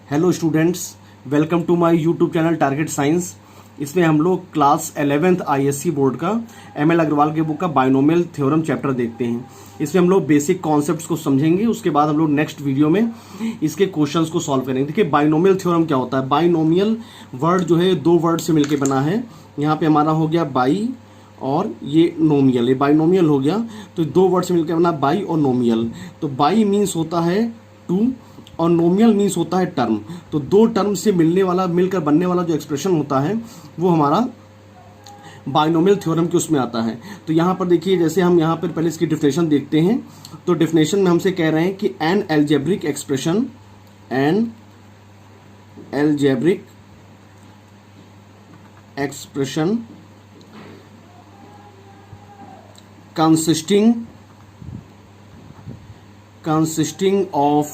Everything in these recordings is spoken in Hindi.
Hello students, welcome to my YouTube channel target science. इसमें हम लोग क्लास 11th आईएससी बोर्ड का एमएल अग्रवाल के बुक का बाइनोमियल थ्योरम चैप्टर देखते हैं। इसमें हम लोग बेसिक कॉन्सेप्ट्स को समझेंगे, उसके बाद हम लोग नेक्स्ट वीडियो में इसके क्वेश्चंस को सॉल्व करेंगे। देखिए बाइनोमियल थ्योरम क्या होता है। बाइनोमियल वर्ड जो है दो वर्ड से मिलकर बना है। यहाँ पे हमारा हो गया बाई और ये नोमियल, ये बाइनोमियल हो गया। तो दो वर्ड से मिलकर बना बाई और नोमियल। तो बाई मीन्स होता है टू और नोमियल मीन्स होता है टर्म। तो दो टर्म से मिलकर बनने वाला जो एक्सप्रेशन होता है वो हमारा बाइनोमियल थ्योरम के उसमें आता है। तो यहाँ पर देखिए, जैसे हम यहाँ पर पहले इसकी डिफिनेशन देखते हैं। तो डिफिनेशन में हमसे कह रहे हैं कि an algebraic expression consisting of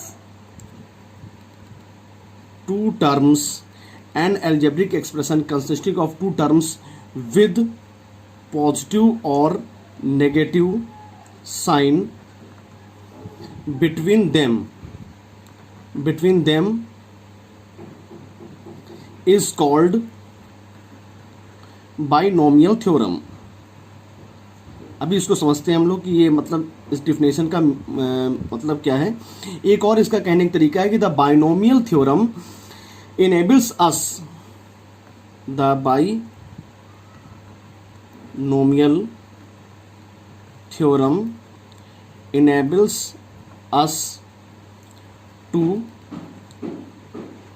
two terms, an algebraic expression consisting of two terms with positive or negative sign between them is called binomial theorem। अभी इसको समझते हैं हम लोग कि ये मतलब इस डिफिनेशन का मतलब क्या है। एक और इसका कहने का तरीका है कि the binomial theorem enables us to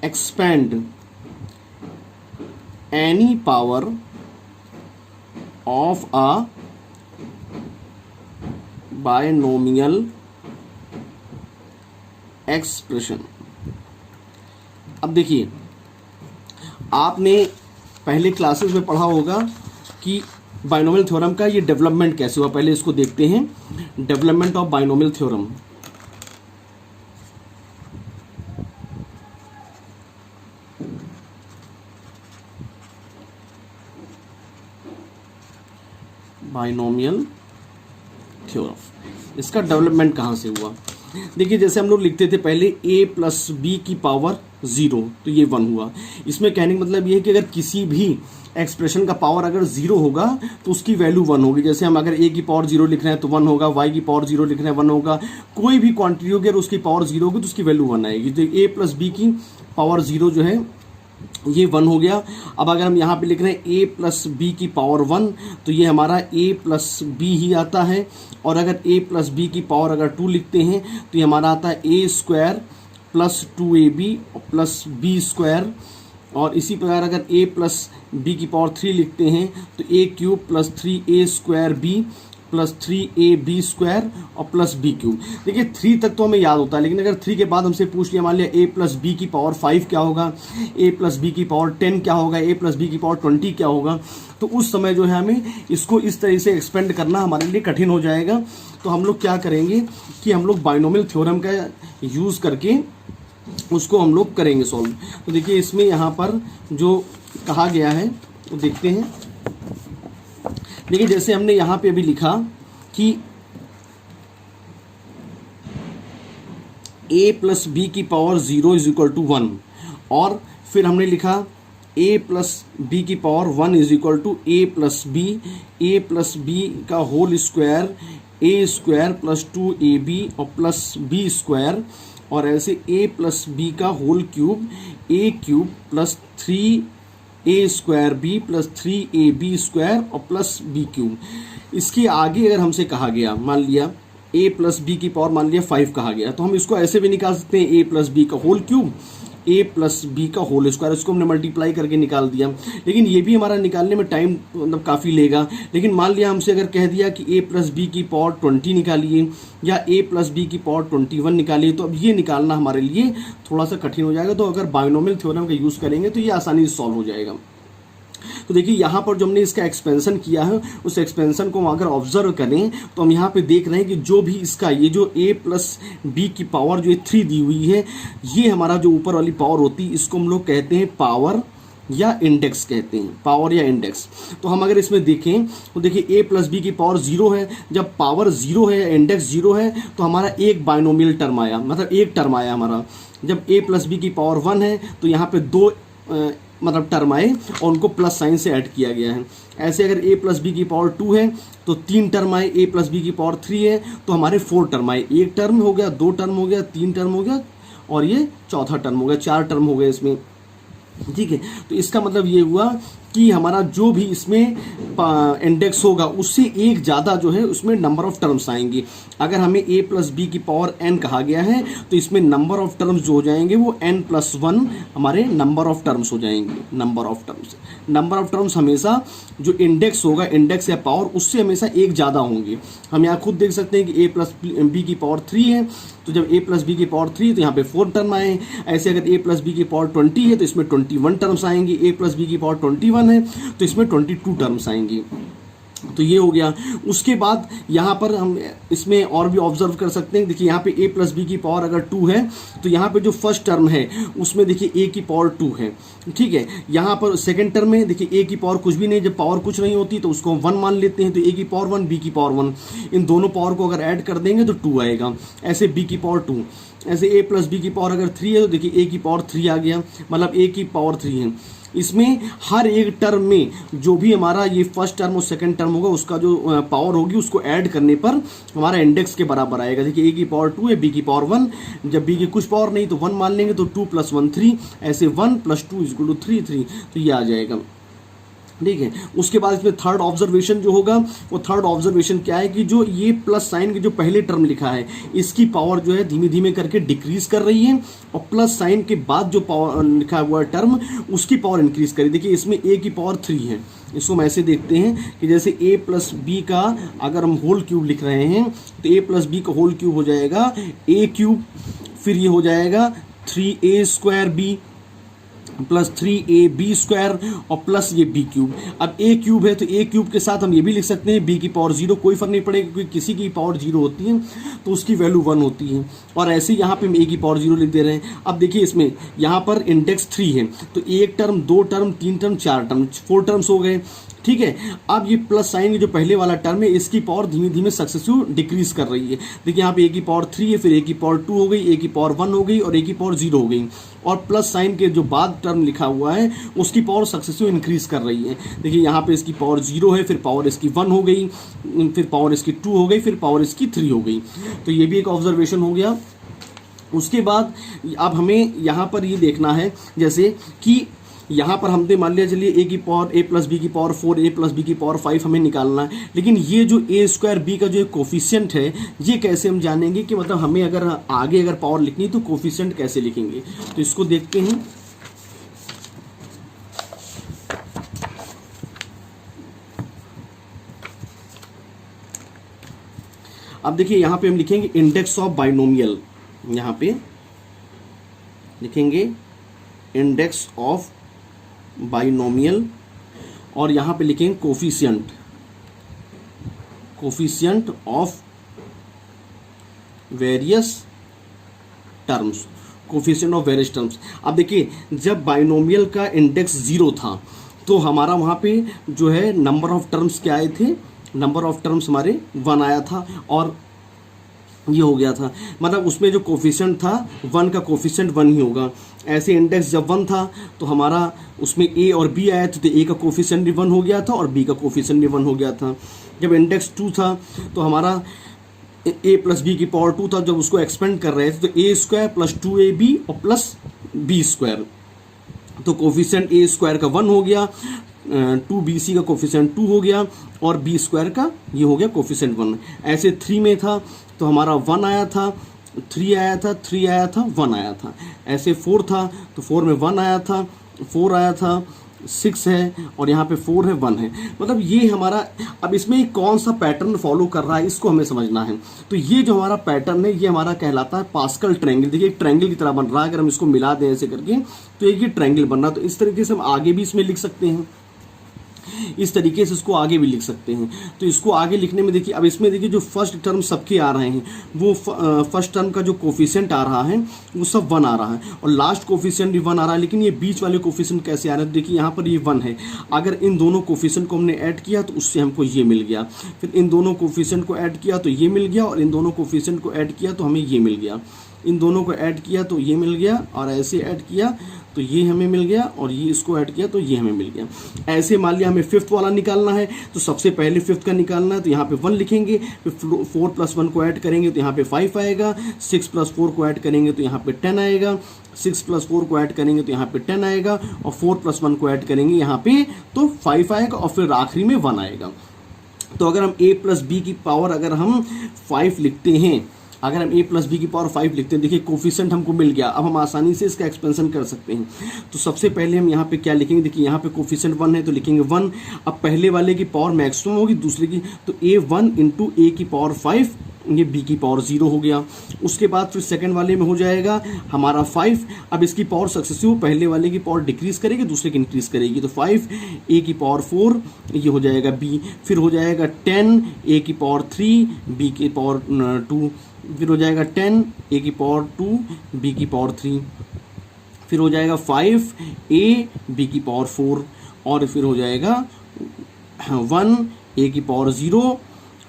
expand any power of a binomial expression. अब देखिए, आपने पहले क्लासेस में पढ़ा होगा कि बाइनोमियल थ्योरम का ये डेवलपमेंट कैसे हुआ। पहले इसको देखते हैं, development of binomial theorem. Binomial theorem, इसका डेवलपमेंट कहाँ से हुआ। देखिए, जैसे हम लोग लिखते थे पहले a प्लस बी की पावर 0, तो ये 1 हुआ। इसमें कहने का मतलब ये है कि अगर किसी भी एक्सप्रेशन का पावर अगर 0 होगा तो उसकी वैल्यू 1 होगी। जैसे हम अगर a की पावर 0 लिख रहे हैं तो 1 होगा, y की पावर 0 लिख रहे हैं 1 होगा। कोई भी क्वांटिटी होगी अगर उसकी पावर 0 होगी तो उसकी वैल्यू 1 आएगी। तो a प्लस बी की पावर 0 जो है ये 1 हो गया। अब अगर हम यहाँ पे लिख रहे हैं a प्लस बी की पावर 1, तो ये हमारा a प्लस बी ही आता है। और अगर a प्लस बी की पावर अगर 2 लिखते हैं तो ये हमारा आता है a square plus 2ab plus b square. और इसी प्रकार अगर a प्लस बी की पावर 3 लिखते हैं तो a cube plus 3a square B plus 3ab square और प्लस बी क्यूब। देखिए 3 तक तो हमें याद होता है, लेकिन अगर 3 के बाद हमसे पूछ लिया, मान लिया a प्लस बी की पावर 5 क्या होगा, a प्लस बी की पावर 10 क्या होगा, a प्लस बी की पावर 20 क्या होगा, तो उस समय जो है हमें इसको इस तरह से एक्सपेंड करना हमारे लिए कठिन हो जाएगा। तो हम लोग क्या करेंगे कि हम लोग बाइनोमियल थ्योरम का यूज़ करके उसको हम लोग करेंगे सॉल्व। तो देखिए इसमें यहाँ पर जो कहा गया है वो देखते हैं। देखिए जैसे हमने यहाँ पे अभी लिखा कि a प्लस बी की पावर 0 इज इक्वल टू 1, और फिर हमने लिखा a प्लस बी की power 1 is equal to a plus B का whole square a square plus 2ab और प्लस b स्क्वायर, और ऐसे a प्लस बी का whole cube a cube plus 3a square B plus 3ab square और प्लस बी क्यूब। इसके आगे अगर हमसे कहा गया, मान लिया a प्लस बी की पावर मान लिया 5 कहा गया, तो हम इसको ऐसे भी निकाल सकते हैं a प्लस बी का whole cube a plus B का होल स्क्वायर। इसको हमने मल्टीप्लाई करके निकाल दिया, लेकिन ये भी हमारा निकालने में टाइम मतलब काफ़ी लेगा। लेकिन मान लिया हमसे अगर कह दिया कि a प्लस बी की पावर 20 निकालिए या a प्लस बी की पावर 21 निकालिए, तो अब ये निकालना हमारे लिए थोड़ा सा कठिन हो जाएगा। तो अगर बाइनोमियल थ्योरम का यूज़ करेंगे तो ये आसानी से सॉल्व हो जाएगा। तो देखिए यहाँ पर जो हमने इसका एक्सपेंशन किया है, उस एक्सपेंशन को अगर ऑब्जर्व करें तो हम यहाँ पे देख रहे हैं कि जो भी इसका ये जो a प्लस बी की पावर जो 3 दी हुई है, ये हमारा जो ऊपर वाली पावर होती है इसको हम लोग कहते हैं पावर या इंडेक्स कहते हैं, पावर या इंडेक्स। तो हम अगर इसमें देखें तो देखिए a प्लस बी की पावर 0 है। जब पावर 0 है, इंडेक्स 0 है, तो हमारा एक बाइनोमियल टर्म आया, मतलब एक टर्म आया हमारा। जब a प्लस बी की पावर 1 है तो यहाँ पे दो मतलब टर्म आए और उनको प्लस साइन से ऐड किया गया है। ऐसे अगर a प्लस बी की पावर 2 है तो 3 टर्म आए, a प्लस बी की पावर 3 है तो हमारे 4 टर्म आए, एक टर्म हो गया, 2 टर्म हो गया, 3 टर्म हो गया और ये चौथा टर्म हो गया, 4 टर्म हो गए इसमें। ठीक है, तो इसका मतलब ये हुआ कि हमारा जो भी इसमें इंडेक्स होगा उससे एक ज़्यादा जो है उसमें नंबर ऑफ टर्म्स आएंगी। अगर हमें a प्लस बी की पावर n कहा गया है तो इसमें नंबर ऑफ टर्म्स जो हो जाएंगे वो n प्लस 1 हमारे नंबर ऑफ टर्म्स हो जाएंगे। नंबर ऑफ टर्म्स हमेशा जो इंडेक्स होगा, इंडेक्स या पावर, उससे हमेशा एक ज़्यादा होंगे। हम यहाँ खुद देख सकते हैं कि a प्लस बी की पावर 3 है तो जब a प्लस बी की पावर 3 तो यहाँ पे 4 टर्म आए। ऐसे अगर a प्लस बी की पावर 20 है तो इसमें 21 टर्म्स आएंगी, a प्लस बी की पावर 21 है तो इसमें 22 टर्म्स आएंगी। तो ये हो गया। उसके बाद यहाँ पर हम इसमें और भी ऑब्जर्व कर सकते हैं। देखिए यहाँ पे a प्लस बी की पावर अगर 2 है तो यहाँ पे जो फर्स्ट टर्म है उसमें देखिए a की पावर 2 है। ठीक है, यहाँ पर सेकंड टर्म में देखिए a की पावर कुछ भी नहीं, जब पावर कुछ नहीं होती तो उसको हम 1 मान लेते हैं, तो a की पावर 1 b की पावर 1, इन दोनों पावर को अगर ऐड कर देंगे तो 2 आएगा। ऐसे b की पावर 2, ऐसे a प्लस बी की पावर अगर 3 है तो देखिए a की पावर 3 आ गया, मतलब a की पावर 3 है। इसमें हर एक टर्म में जो भी हमारा ये फर्स्ट टर्म और सेकंड टर्म होगा उसका जो पावर होगी उसको ऐड करने पर हमारा इंडेक्स के बराबर आएगा। देखिए a की पावर 2 है, b की पावर 1, जब b की कुछ पावर नहीं तो 1 मान लेंगे तो 2 प्लस 1 3, ऐसे 1 प्लस 2 इक्वल टू 3 तो ये आ जाएगा। ठीक है, उसके बाद इसमें थर्ड ऑब्जर्वेशन जो होगा वो थर्ड ऑब्जर्वेशन क्या है कि जो ये प्लस साइन के जो पहले टर्म लिखा है इसकी पावर जो है धीमे धीमे करके डिक्रीज कर रही है और प्लस साइन के बाद जो पावर लिखा हुआ टर्म उसकी पावर इंक्रीज कर रही है। देखिए इसमें a की पावर 3 है, इसको हम ऐसे देखते हैं कि जैसे a प्लस बी का अगर हम होल क्यूब लिख रहे हैं तो a प्लस बी का होल क्यूब हो जाएगा a क्यूब, फिर ये हो जाएगा 3a square b plus 3ab square और प्लस ये b क्यूब। अब a क्यूब है तो a क्यूब के साथ हम ये भी लिख सकते हैं b की पावर 0, कोई फर्क नहीं पड़ेगा क्योंकि किसी की पावर 0 होती है तो उसकी वैल्यू 1 होती है। और ऐसे यहाँ पे हम a की पावर 0 लिख दे रहे हैं। अब देखिए इसमें यहाँ पर इंडेक्स 3 है तो एक term, 2 term, 3 term, 4 term, 4 terms हो गए। ठीक है, अब ये प्लस साइन जो पहले वाला टर्म है इसकी पावर धीमे धीमे सक्सेसिव डिक्रीज कर रही है। देखिए यहाँ पे a की पावर 3 है, फिर a की पावर 2 हो गई, a की पावर 1 हो गई और a की पावर 0 हो गई, और प्लस साइन के जो बाद टर्म लिखा हुआ है उसकी पावर सक्सेसिव इंक्रीज कर रही है। देखिए यहाँ पे इसकी पावर 0 है, फिर पावर इसकी 1 हो गई, फिर पावर इसकी 2 हो गई, फिर पावर इसकी 3 हो गई। तो ये भी एक ऑब्जर्वेशन हो गया। उसके बाद अब हमें यहाँ पर ये देखना है जैसे कि यहाँ पर हमने मान लिया चलिए a की पावर a प्लस बी की पावर 4, a प्लस बी की पावर 5 हमें निकालना है, लेकिन ये जो a स्क्वायर b का जो कोफिशिएंट है ये कैसे हम जानेंगे कि मतलब हमें अगर आगे अगर पावर लिखनी है तो कोफिशिएंट कैसे लिखेंगे। तो इसको देखते हैं। अब देखिए यहाँ पे हम लिखेंगे इंडेक्स ऑफ बाइनोमियल, यहाँ पे लिखेंगे इंडेक्स ऑफ बाइनोमियल और यहाँ पे लिखेंगे coefficient of various terms, coefficient of various terms. अब देखिए जब बाइनोमियल का इंडेक्स 0 था तो हमारा वहाँ पे जो है नंबर ऑफ टर्म्स क्या आए थे, नंबर ऑफ टर्म्स हमारे 1 आया था और ये हो गया था, मतलब उसमें जो कोफिशिएंट था 1 का कोफिशिएंट 1 ही होगा। ऐसे इंडेक्स जब 1 था तो हमारा उसमें a और b आया था तो a का कोफिशिएंट भी 1 हो गया था और b का कोफिशिएंट भी 1 हो गया था। जब इंडेक्स 2 था तो हमारा a प्लस बी की पावर 2 था, जब उसको एक्सपेंड कर रहे थे तो a स्क्वायर प्लस 2ab और प्लस b स्क्वायर, तो कोफिशिएंट a स्क्वायर का 1 हो गया, 2bc का कोफिशिएंट 2 हो गया और b स्क्वायर का ये हो गया कोफिशिएंट 1। ऐसे 3 में था तो हमारा 1 आया था, 3 आया था, 3 आया था, 1 आया था। ऐसे 4 था तो 4 में 1 आया था, 4 आया था, 6 है और यहाँ पे 4 है, 1 है। मतलब ये हमारा, अब इसमें कौन सा पैटर्न फॉलो कर रहा है इसको हमें समझना है। तो ये जो हमारा पैटर्न है ये हमारा कहलाता है पास्कल ट्रायंगल। देखिए एक ट्रायंगल की तरह बन रहा है, अगर हम इसको मिला दें ऐसे करके तो एक ये ट्रायंगल बन रहा है। तो इस तरीके से हम आगे भी इसमें लिख सकते हैं, इस तरीके से इसको आगे भी लिख सकते हैं। तो इसको आगे लिखने में देखिए, अब इसमें देखिए जो फर्स्ट टर्म सबके आ रहे हैं वो फर्स्ट टर्म का जो कोफिशिएंट आ रहा है वो सब 1 आ रहा है और लास्ट कोफिशिएंट भी 1 आ रहा है, लेकिन ये बीच वाले कोफिशिएंट कैसे आ रहे हैं? देखिए यहाँ पर ये 1 है, अगर इन दोनों कोफिशिएंट को हमने ऐड किया तो उससे हमको ये मिल गया, फिर इन दोनों कोफिशिएंट को ऐड किया तो ये मिल गया और इन दोनों कोफिशिएंट को ऐड किया तो हमें ये मिल गया। इन दोनों को ऐड किया तो ये मिल गया, और ऐसे ऐड किया तो ये हमें मिल गया, और ये इसको ऐड किया तो ये हमें मिल गया। ऐसे मान लिया हमें फिफ्थ वाला निकालना है, तो सबसे पहले फिफ्थ का निकालना है, तो यहाँ पे 1 लिखेंगे, फिर 4 + 1 को ऐड करेंगे तो यहाँ पे 5 आएगा, 6 + 4 को ऐड करेंगे तो यहाँ पे 10 आएगा, 6 + 4 को ऐड करेंगे तो यहाँ पे 10 आएगा, और 4 + 1 को ऐड करेंगे यहाँ पे तो 5 आएगा, और फिर आखिरी में 1 आएगा। तो अगर हम a + b की पावर अगर हम 5 लिखते हैं, अगर हम a + b की पावर 5 लिखते हैं, देखिए कोफिशिएंट हमको मिल गया, अब हम आसानी से इसका एक्सपेंशन कर सकते हैं। तो सबसे पहले हम यहाँ पे क्या लिखेंगे, देखिए यहाँ पे कोफिशिएंट 1 है तो लिखेंगे 1। अब पहले वाले की पावर मैक्सिमम होगी, दूसरे की, तो a1 × a की पावर 5, ये b की पावर 0 हो गया। उसके बाद फिर सेकंड वाले में हो जाएगा हमारा 5। अब इसकी पावर सक्सेसिव पहले वाले की पावर डिक्रीज करेगी, दूसरे की इंक्रीज करेगी, तो 5 a की पावर 4, ये हो जाएगा b। फिर हो जाएगा 10 a की पावर 3, b की पावर 2, फिर हो जाएगा 10 a की पावर 2, b की पावर 3, फिर हो जाएगा 5 a b की पावर 4, और फिर हो जाएगा 1 a की पावर 0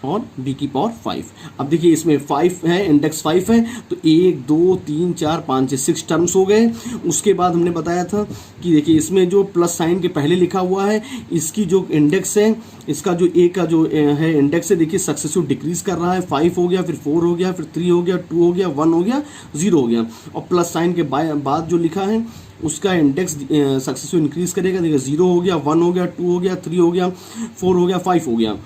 और b की पावर 5। अब देखिए इसमें 5 है, इंडेक्स 5 है, तो 1 2 3 4 5 6 टर्म्स हो गए। उसके बाद हमने बताया था कि देखिए इसमें जो प्लस साइन के पहले लिखा हुआ है, इसकी जो इंडेक्स है, इसका जो a का जो है इंडेक्स है, देखिए सक्सेसिव डिक्रीज कर रहा है, 5 हो गया, फिर 4 हो गया, फिर 3 हो गया, 2 हो गया, 1 हो गया, 0 हो गया, और प्लस साइन के बाद जो लिखा है उसका इंडेक्स सक्सेसिव इंक्रीज करेगा, देखिए 0 हो गया, 1 हो गया, 2 हो गया, 3 हो गया, 4 हो गया, 5 हो गया।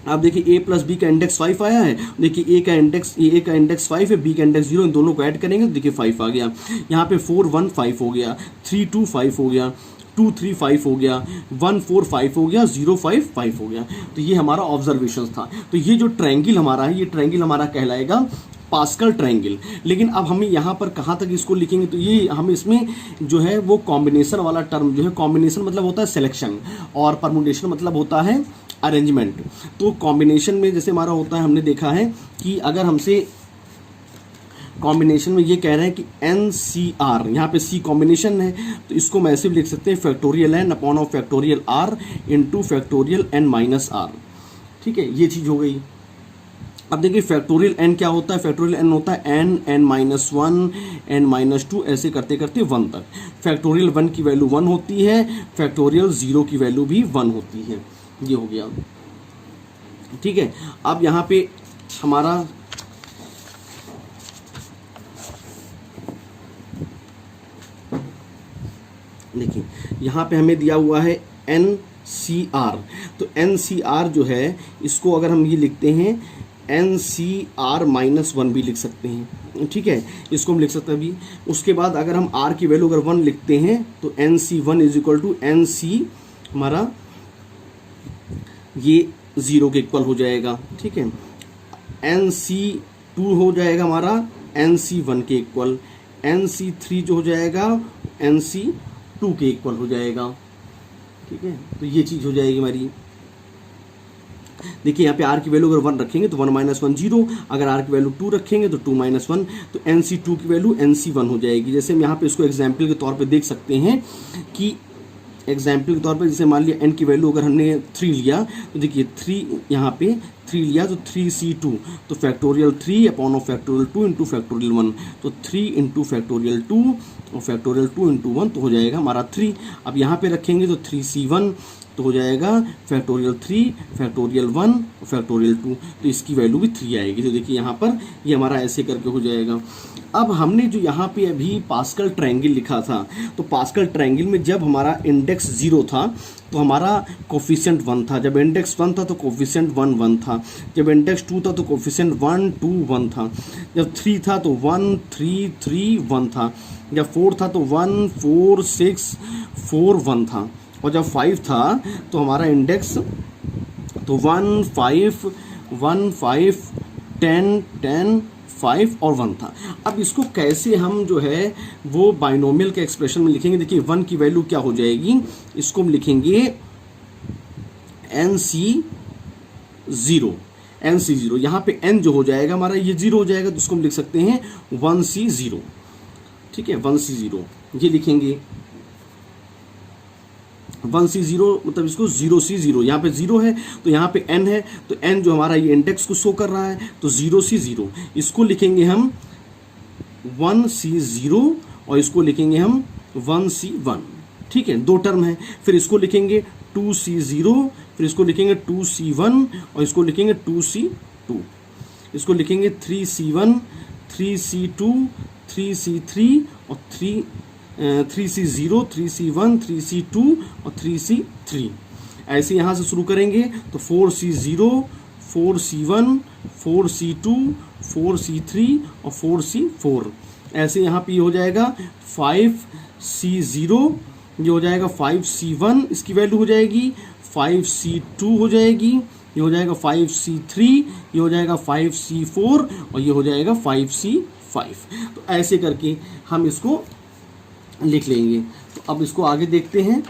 अब देखिए a + b का इंडेक्स 5 आया है, देखिए a का इंडेक्स 5 है, b का इंडेक्स 0, इन दोनों को ऐड करेंगे तो देखिए 5 आ गया। यहाँ पे 4 1 5 हो गया, 3 2 5 हो गया, 2 3 5 हो गया, 1 4 5 हो गया, 0 5 5 हो गया। तो ये हमारा ऑब्जर्वेशन था। तो ये जो ट्रायंगल हमारा है, ये ट्रायंगल हमारा कहलाएगा पास्कल ट्रायंगल। लेकिन अब हम यहाँ पर कहाँ तक इसको लिखेंगे, तो ये हम इसमें जो है वो कॉम्बिनेशन वाला टर्म जो है, कॉम्बिनेशन मतलब होता है सिलेक्शन, और परमुटेशन मतलब होता है अरेंजमेंट। तो कॉम्बिनेशन में जैसे हमारा होता है, हमने देखा है कि अगर हमसे कॉम्बिनेशन में ये कह रहे हैं कि NCR, यहाँ पे C कॉम्बिनेशन है, तो इसको हम ऐसे भी लिख सकते हैं factorial n upon factorial r into factorial n-r। ठीक है, ये चीज़ हो गई। अब देखिए फैक्टोरियल n क्या होता है, फैक्टोरियल n होता है n, n-1, n-2, ऐसे करते करते 1 तक। फैक्टोरियल 1 की वैल्यू 1 होती है, फैक्टोरियल 0 की वैल्यू भी 1 होती है। ये हो गया। ठीक है, अब यहाँ पे हमारा देखिए यहाँ पे हमें दिया हुआ है NCR, तो NCR जो है इसको अगर हम ये लिखते हैं NCR-1 भी लिख सकते हैं। ठीक है, इसको हम लिख सकते हैं अभी। उसके बाद अगर हम R की वैल्यू अगर 1 लिखते हैं तो NC1 = NC हमारा ये 0 के इक्वल हो जाएगा। ठीक है, NC2 हो जाएगा हमारा NC1 के इक्वल, NC3 जो हो जाएगा NC2 के इक्वल हो जाएगा। ठीक है, तो ये चीज़ हो जाएगी हमारी। देखिए यहाँ पे R की वैल्यू अगर 1 रखेंगे तो 1 - 1 0, अगर R की वैल्यू 2 रखेंगे तो 2 - 1, तो NC2 की वैल्यू NC1 हो जाएगी। जैसे हम यहाँ पे इसको एग्जाम्पल के तौर पे देख सकते हैं कि एग्जाम्पल के तौर पे जैसे मान लिया n की वैल्यू अगर हमने 3 लिया, तो देखिए 3 यहाँ पे 3 लिया तो 3C2, तो factorial 3 upon factorial 2 into factorial 1, तो 3 इंटू फैक्टोरियल 2 और फैक्टोरियल 2 इंटू 1, तो हो जाएगा हमारा 3। अब यहाँ पे रखेंगे तो 3C1 तो हो जाएगा फैक्टोरियल 3 फैक्टोरियल 1 फैक्टोरियल 2, तो इसकी वैल्यू भी 3 आएगी। तो देखिए यहाँ पर ये हमारा ऐसे करके हो जाएगा। अब हमने जो यहाँ पे अभी पास्कल ट्रायंगल लिखा था, तो पास्कल ट्रायंगल में जब हमारा इंडेक्स 0 था तो हमारा कोफिशिएंट 1 था, जब इंडेक्स 1 था तो कोफिशिएंट 1 1 था, जब इंडेक्स 2 था तो कोफिशिएंट 1 2 1 था, जब 3 था तो 1 3 3 1 था, जब 4 था तो 1 4 6 4 1 था, और जब 5 था तो हमारा इंडेक्स तो 1 5 1 5 10 10 5 और 1 था। अब इसको कैसे हम जो है वो बाइनोमियल के एक्सप्रेशन में लिखेंगे। देखिए 1 की वैल्यू क्या हो जाएगी, इसको हम लिखेंगे NC0। यहाँ पे n जो हो जाएगा हमारा ये 0 हो जाएगा, तो उसको हम लिख सकते हैं 1C0। ठीक है, 1C0 ये लिखेंगे। 1C0 मतलब इसको 0C0, यहाँ पे 0 है तो यहाँ पे n है, तो n जो हमारा ये इंडेक्स को शो कर रहा है, तो 0C0 इसको लिखेंगे हम 1C0 और इसको लिखेंगे हम 1C1, ठीक है, दो टर्म है। फिर इसको लिखेंगे 2C0, फिर इसको लिखेंगे 2C1 और इसको लिखेंगे 2C2, इसको लिखेंगे 3C1, 3C2, 3C3 और 3C0, 3C1, 3C2 और 3C3। ऐसे यहाँ से शुरू करेंगे तो 4C0, 4C1, 4C2, 4C3 और 4C4। ऐसे यहाँ पे हो जाएगा 5C0, ये हो जाएगा 5C1, इसकी वैल्यू हो जाएगी 5C2 हो जाएगी, ये हो जाएगा 5C3, ये हो जाएगा 5C4 और ये हो जाएगा 5C5। तो ऐसे करके हम इसको लिख लेंगे। तो अब इसको आगे देखते हैं।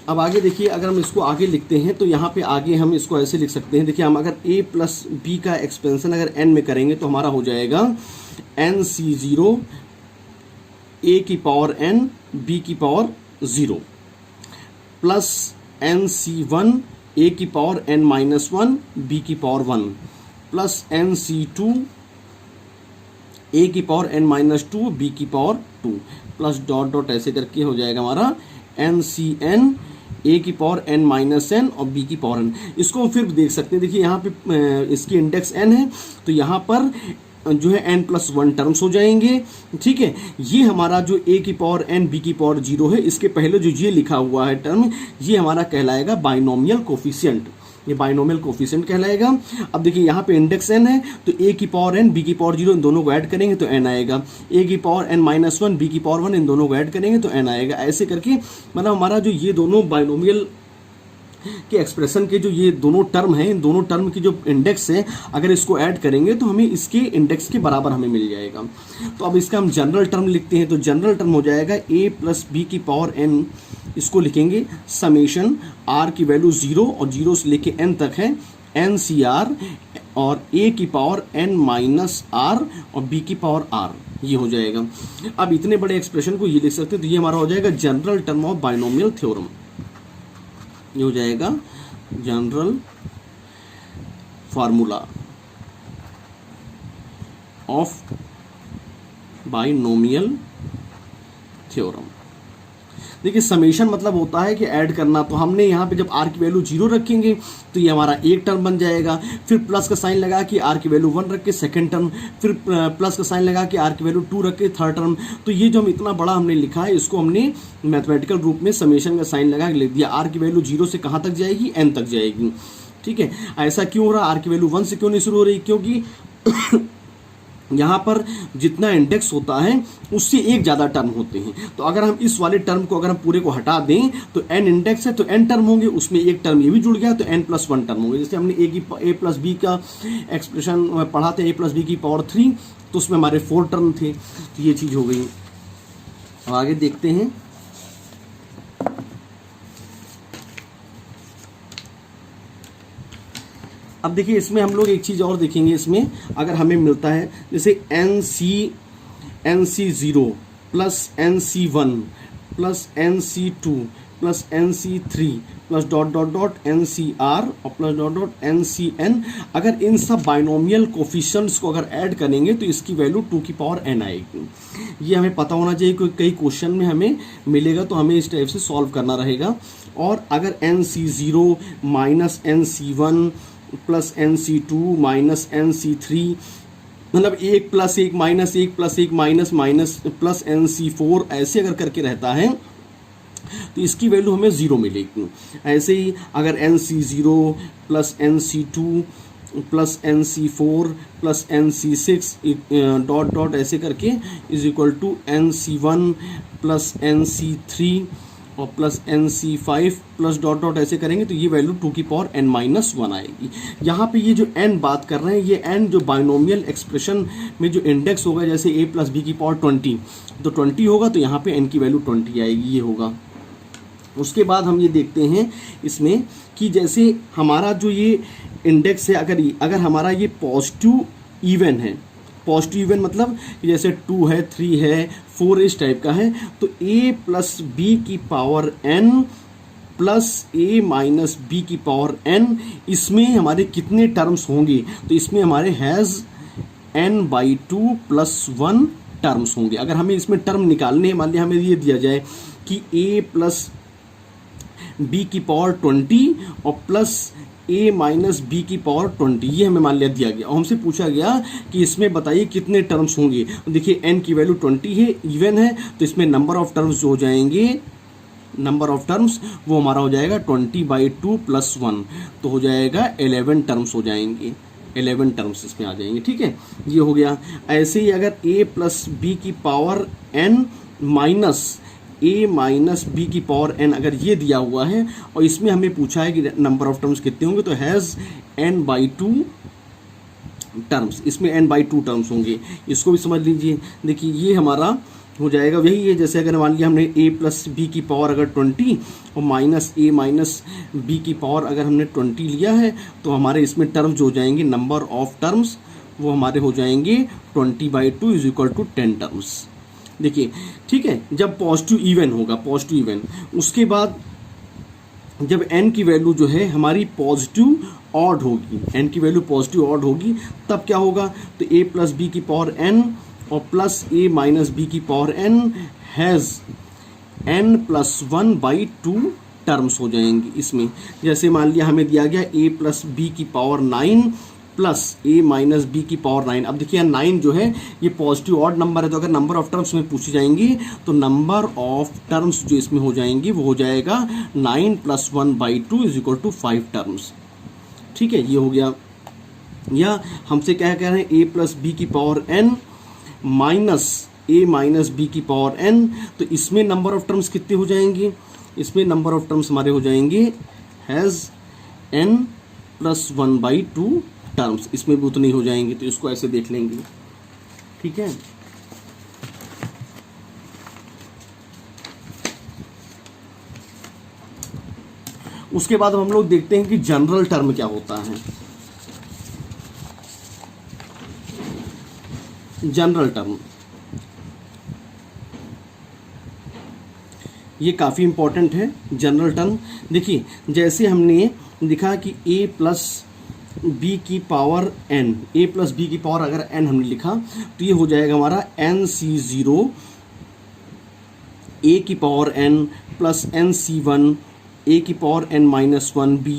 अब आगे देखिए, अगर हम इसको आगे लिखते हैं तो यहाँ पे आगे हम इसको ऐसे लिख सकते हैं। देखिए हम अगर a प्लस बी का एक्सपेंशन अगर n में करेंगे तो हमारा हो जाएगा nC0 a की पावर n b की पावर 0 प्लस nC1 a की पावर n-1 b की पावर 1 प्लस nC2 a की पावर n-2 b की पावर 2 प्लस डॉट डॉट ऐसे करके हो जाएगा हमारा nCn a की पावर n-n और b की पावर n। इसको हम फिर देख सकते हैं। देखिए यहाँ पे इसकी इंडेक्स n है तो यहाँ पर जो है n+1 टर्म्स हो जाएंगे, ठीक है। ये हमारा जो a की पावर n b की पावर 0 है, इसके पहले जो ये लिखा हुआ है टर्म, ये हमारा कहलाएगा बाइनोमियल कोफिशिएंट, ये बाइनोमियल कोफिशिएंट कहलाएगा। अब देखिए यहाँ पे इंडेक्स n है तो a की पावर n b की पावर 0 इन दोनों को ऐड करेंगे तो n आएगा, a की पावर n-1 b की पावर 1 इन दोनों को ऐड करेंगे तो n आएगा। ऐसे करके मतलब हमारा जो ये दोनों बाइनोमियल के एक्सप्रेशन के जो ये दोनों टर्म हैं, इन दोनों टर्म की जो इंडेक्स है, अगर इसको ऐड करेंगे तो हमें इसके इंडेक्स के बराबर हमें मिल जाएगा। तो अब इसका हम जनरल टर्म लिखते हैं। तो जनरल टर्म हो जाएगा a प्लस बी की पावर n, इसको लिखेंगे समेशन r की वैल्यू 0 और 0 से लेके n तक है NCR और a की पावर n-r और b की पावर r, ये हो जाएगा। अब इतने बड़े एक्सप्रेशन को ये लिख सकते हैं तो ये हमारा हो जाएगा general term of binomial theorem, ये हो जाएगा general formula of binomial theorem. देखिए समेशन मतलब होता है कि ऐड करना, तो हमने यहाँ पे जब r की वैल्यू 0 रखेंगे तो ये हमारा एक टर्म बन जाएगा, फिर प्लस का साइन लगा कि r की वैल्यू 1 रख के सेकेंड टर्म, फिर प्लस का साइन लगा कि r की वैल्यू 2 रख के थर्ड टर्म। तो ये जो हम इतना बड़ा हमने लिखा है इसको हमने मैथमेटिकल रूप में समेशन का साइन लगा के लिख दिया। r की वैल्यू 0 से कहाँ तक जाएगी, n तक जाएगी, ठीक है। ऐसा क्यों हो रहा, r की वैल्यू 1 से क्यों नहीं शुरू हो रही, क्योंकि यहाँ पर जितना इंडेक्स होता है उससे एक ज़्यादा टर्म होते हैं। तो अगर हम इस वाले टर्म को अगर हम पूरे को हटा दें तो n इंडेक्स है तो n टर्म होंगे, उसमें एक टर्म ये भी जुड़ गया तो n+1 टर्म होंगे। जैसे हमने a प्लस बी का एक्सप्रेशन पढ़ा था, a प्लस बी की पावर 3, तो उसमें हमारे 4 टर्म थे, तो ये चीज़ हो गई। अब आगे देखते हैं। अब देखिए इसमें हम लोग एक चीज़ और देखेंगे। इसमें अगर हमें मिलता है जैसे nC0 plus nC1 plus nC2 plus nC3 plus dot dot dot NCR और प्लस डॉट डॉट NCN, अगर इन सब बाइनोमियल कोफिशिएंट्स को अगर ऐड करेंगे तो इसकी वैल्यू 2 की पावर n आएगी। ये हमें पता होना चाहिए, क्योंकि कई क्वेश्चन में हमें मिलेगा तो हमें इस टाइप से सॉल्व करना रहेगा। और अगर nC0 minus nC1 plus nC2 minus nC3, मतलब 1 plus 1 minus 1 plus 1 minus minus plus nC4, ऐसे अगर करके रहता है तो इसकी वैल्यू हमें 0 मिलेगी। ऐसे ही अगर nC0 plus nC2 plus nC4 plus nC6 dot dot ऐसे करके is equal to nC1 plus nC3 और plus nC5 plus dot dot ऐसे करेंगे तो ये वैल्यू 2 की पावर n-1 आएगी। यहाँ पे ये जो n बात कर रहे हैं, ये n जो बाइनोमियल एक्सप्रेशन में जो इंडेक्स होगा, जैसे a प्लस बी की पावर 20, तो 20 होगा तो यहाँ पे n की वैल्यू 20 आएगी, ये होगा। उसके बाद हम ये देखते हैं इसमें कि जैसे हमारा जो ये इंडेक्स है, अगर हमारा ये पॉजिटिव इवन है, पॉजिटिव इवन मतलब कि जैसे 2 है, 3 है, 4 इस टाइप का है, तो a प्लस बी की पावर n प्लस ए माइनस बी की पावर एन, इसमें हमारे कितने टर्म्स होंगे, तो इसमें हमारे has an by two plus one terms होंगे। अगर हमें इसमें टर्म निकालने हैं, मान लिया हमें ये दिया जाए कि ए प्लस बी की पावर 20 और प्लस ए माइनस बी की पावर 20, ये हमें मान लिया दिया गया और हमसे पूछा गया कि इसमें बताइए कितने टर्म्स होंगे। देखिए एन की वैल्यू 20 है, इवन है, तो इसमें नंबर ऑफ टर्म्स जो हो जाएंगे, नंबर ऑफ टर्म्स वो हमारा हो जाएगा 20/2 प्लस 1, तो हो जाएगा 11 टर्म्स हो जाएंगे, 11 टर्म्स इसमें आ जाएंगे। ठीक है, ये हो गया। ऐसे ही अगर a प्लस बी की power n minus a minus b की पावर n अगर ये दिया हुआ है और इसमें हमें पूछा है कि नंबर ऑफ टर्म्स कितने होंगे, तो हैज़ n/2 टर्म्स, इसमें n/2 टर्म्स होंगे, इसको भी समझ लीजिए। देखिए ये हमारा हो जाएगा, वही है जैसे अगर मान लिया हमने a प्लस बी की पावर अगर 20 और माइनस a माइनस बी की पावर अगर हमने 20 लिया है, तो हमारे इसमें टर्म्स जो हो जाएंगे, नंबर ऑफ टर्म्स वो हमारे हो जाएंगे 20/2 इज इक्वल टू 10 टर्म्स। देखिए ठीक है, जब पॉजिटिव इवन होगा, पॉजिटिव इवन, उसके बाद जब n की वैल्यू जो है हमारी पॉजिटिव ऑड होगी, n की वैल्यू पॉजिटिव ऑड होगी, तब क्या होगा, तो a प्लस बी की पावर n और प्लस a माइनस बी की power n has n plus 1/2 terms हो जाएंगी इसमें। जैसे मान लिया हमें दिया गया a प्लस बी की power 9 plus a minus b की पावर 9। अब देखिए 9 जो है ये पॉजिटिव ऑड नंबर है, तो अगर नंबर ऑफ टर्म्स में पूछी जाएंगी तो नंबर ऑफ टर्म्स जो इसमें हो जाएंगी वो हो जाएगा 9 plus 1/2 is equal to 5 terms. ठीक है, ये हो गया। या हमसे क्या कह रहे हैं, a प्लस बी की power n minus a minus b की पावर n, तो इसमें नंबर ऑफ टर्म्स कितने हो जाएंगे, इसमें नंबर ऑफ टर्म्स हमारे हो जाएंगे हैज़ n प्लस 1/2 टर्म्स, इसमें भी उतने हो जाएंगे, तो इसको ऐसे देख लेंगे। ठीक है, उसके बाद हम लोग देखते हैं कि जनरल टर्म क्या होता है। जनरल टर्म ये काफ़ी इंपॉर्टेंट है। जनरल टर्म देखिए, जैसे हमने लिखा कि a प्लस बी की power n, a plus B की पावर अगर n हमने लिखा तो ये हो जाएगा हमारा nc0 a की power n plus nc1 a की power n minus 1b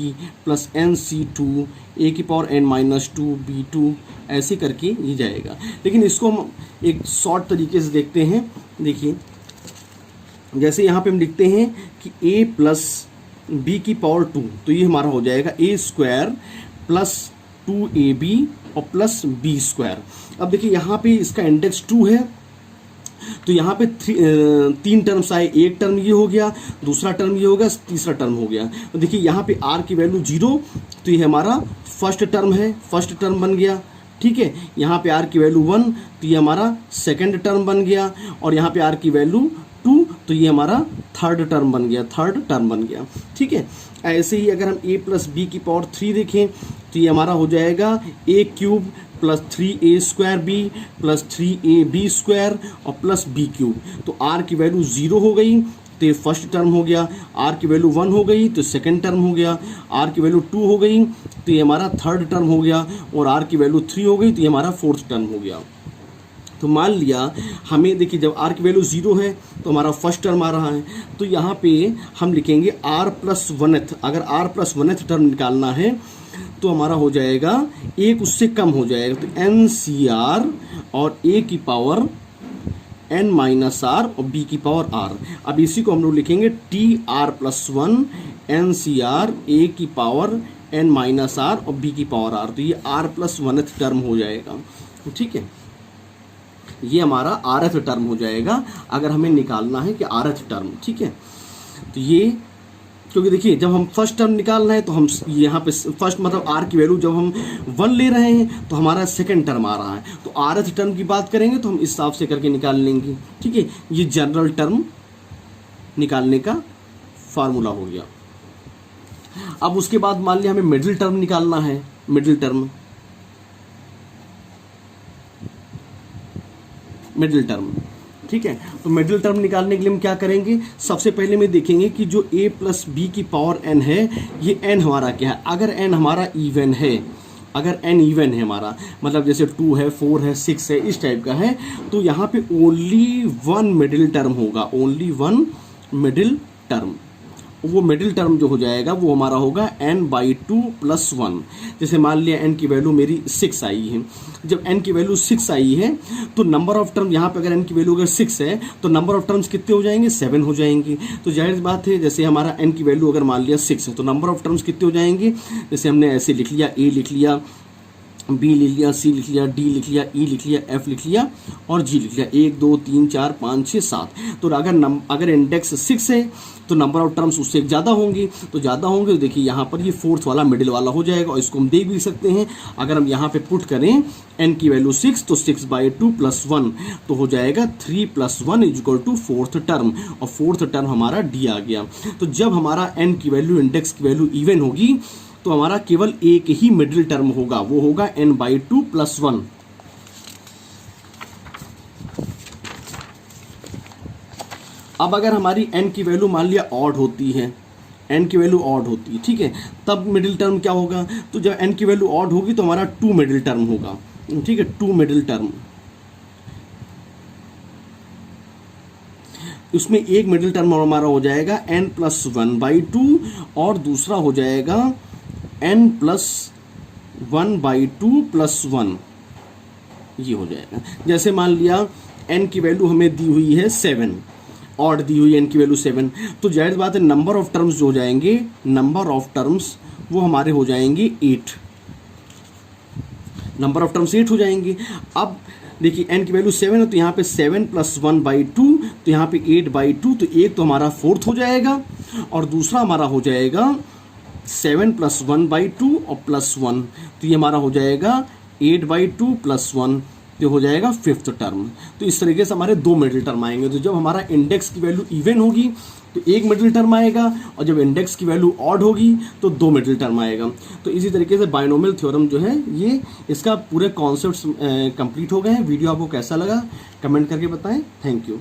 plus nc2 a की पावर n माइनस 2b2, ऐसे करके ये जाएगा। लेकिन इसको हम एक शॉर्ट तरीके से देखते हैं। देखिए जैसे यहाँ पे हम लिखते हैं कि a प्लस बी की पावर 2, तो ये हमारा हो जाएगा a स्क्वायर प्लस 2ab और प्लस b स्क्वायर। अब देखिए यहाँ पे इसका इंडेक्स 2 है, तो यहाँ पे 3 टर्म्स आए, एक टर्म ये हो गया, दूसरा टर्म ये हो गया, तीसरा टर्म हो गया। तो देखिए यहाँ पे r की वैल्यू 0, तो ये हमारा फर्स्ट टर्म है, फर्स्ट टर्म बन गया। ठीक है, यहाँ पे r की वैल्यू 1, तो ये हमारा सेकंड टर्म बन गया, और यहाँ पे r की वैल्यू 2, तो ये हमारा थर्ड टर्म बन गया, थर्ड टर्म बन गया। ठीक है, ऐसे ही अगर हम a प्लस बी की पावर 3 देखें तो ये हमारा हो जाएगा a cube plus 3a square b plus 3ab square और प्लस b क्यूब। तो r की वैल्यू 0 हो गई तो ये फर्स्ट टर्म हो गया, r की वैल्यू 1 हो गई तो सेकंड टर्म हो गया, r की वैल्यू 2 हो गई तो ये हमारा थर्ड टर्म हो गया, और r की वैल्यू 3 हो गई तो ये हमारा फोर्थ टर्म हो गया। तो मान लिया हमें, देखिए जब r की वैल्यू 0 है तो हमारा फर्स्ट टर्म आ रहा है, तो यहाँ पे हम लिखेंगे r प्लस 1th। अगर r प्लस 1th टर्म निकालना है तो हमारा हो जाएगा एक उससे कम हो जाएगा, तो NCR और a की पावर n माइनस r और b की पावर r। अब इसी को हम लोग लिखेंगे TR प्लस 1 NCR a की पावर n माइनस r और b की पावर r, तो ये r प्लस 1th टर्म हो जाएगा। ठीक है, ये हमारा rth टर्म हो जाएगा अगर हमें निकालना है कि rth टर्म। ठीक है, तो ये क्योंकि देखिए जब हम फर्स्ट टर्म निकालना है तो हम यहाँ पे फर्स्ट मतलब r की वैल्यू जब हम 1 ले रहे हैं तो हमारा सेकंड टर्म आ रहा है, तो rth टर्म की बात करेंगे तो हम इस हिसाब से करके निकाल लेंगे। ठीक है, ये जनरल टर्म निकालने का फार्मूला हो गया। अब उसके बाद मान लिया हमें मिडिल टर्म निकालना है, मिडिल टर्म, मिडिल टर्म। ठीक है। तो मिडिल टर्म निकालने के लिए हम क्या करेंगे, सबसे पहले में देखेंगे कि जो a प्लस बी की पावर n है, ये n हमारा क्या है। अगर n हमारा इवन है, अगर n इवन है हमारा, मतलब जैसे 2 है, 4 है, 6 है, इस टाइप का है, तो यहाँ पे ओनली वन मिडिल टर्म होगा, ओनली वन मिडिल टर्म। वो मिडिल टर्म जो हो जाएगा वो हमारा होगा n/2 + 1। जैसे मान लिया n की वैल्यू मेरी 6 आई है, जब n की वैल्यू 6 आई है तो नंबर ऑफ टर्म यहाँ पे अगर n की वैल्यू अगर 6 है तो नंबर ऑफ टर्म्स कितने हो जाएंगे, 7 हो जाएंगे। तो जाहिर बात है, जैसे हमारा n की वैल्यू अगर मान लिया 6 है तो नंबर ऑफ टर्म्स कितने हो जाएंगे, जैसे हमने ऐसे लिख लिया, a लिख लिया, B लिख लिया, C लिख लिया, D लिख लिया, E लिख लिया, F लिख लिया और G लिख लिया, 1 2 3 4 5 6 7। तो अगर इंडेक्स 6 है तो नंबर ऑफ टर्म्स उससे ज़्यादा होंगे, तो ज़्यादा होंगे तो देखिए यहाँ पर ये फोर्थ वाला मिडिल वाला हो जाएगा। और इसको हम देख भी सकते हैं, अगर हम यहाँ पे पुट करें n की वैल्यू 6 तो 6/2 + 1 तो हो जाएगा 3 + 1 = फोर्थ टर्म, और फोर्थ टर्म हमारा D आ गया। तो जब हमारा n की वैल्यू, इंडेक्स की वैल्यू इवन होगी तो हमारा केवल एक ही मिडिल टर्म होगा, वो होगा n/2 + 1। अब अगर हमारी n की वैल्यू मान लिया ऑड होती है, n की वैल्यू ऑड होती है, ठीक है, तब मिडिल टर्म क्या होगा, तो जब n की वैल्यू ऑड होगी तो हमारा 2 मिडिल टर्म होगा, ठीक है, 2 मिडिल टर्म। उसमें एक मिडिल टर्म हमारा हो जाएगा n + 1/2 और दूसरा हो जाएगा n + 1/2 + 1, ये हो जाएगा। जैसे मान लिया n की वैल्यू हमें दी हुई है 7, ऑड दी हुई n की वैल्यू 7, तो जाहिर बात है नंबर ऑफ टर्म्स जो हो जाएंगे, नंबर ऑफ टर्म्स वो हमारे हो जाएंगे 8, नंबर ऑफ टर्म्स 8 हो जाएंगे। अब देखिए n की वैल्यू 7 है तो यहाँ पे 7 + 1/2, तो यहाँ पे 8/2, तो एक तो हमारा फोर्थ हो जाएगा और दूसरा हमारा हो जाएगा 7 + 1/2 और +1, तो ये हमारा हो जाएगा 8/2 + 1, तो हो जाएगा फिफ्थ टर्म। तो इस तरीके से हमारे 2 मिडिल टर्म आएंगे। तो जब हमारा इंडेक्स की वैल्यू इवन होगी तो एक मिडिल टर्म आएगा, और जब इंडेक्स की वैल्यू ऑड होगी तो 2 मिडिल टर्म आएगा। तो इसी तरीके से बाइनोमियल थ्योरम जो है, ये इसका पूरे कॉन्सेप्ट्स कंप्लीट हो गए हैं। वीडियो आपको कैसा लगा कमेंट करके बताएं। Thank you.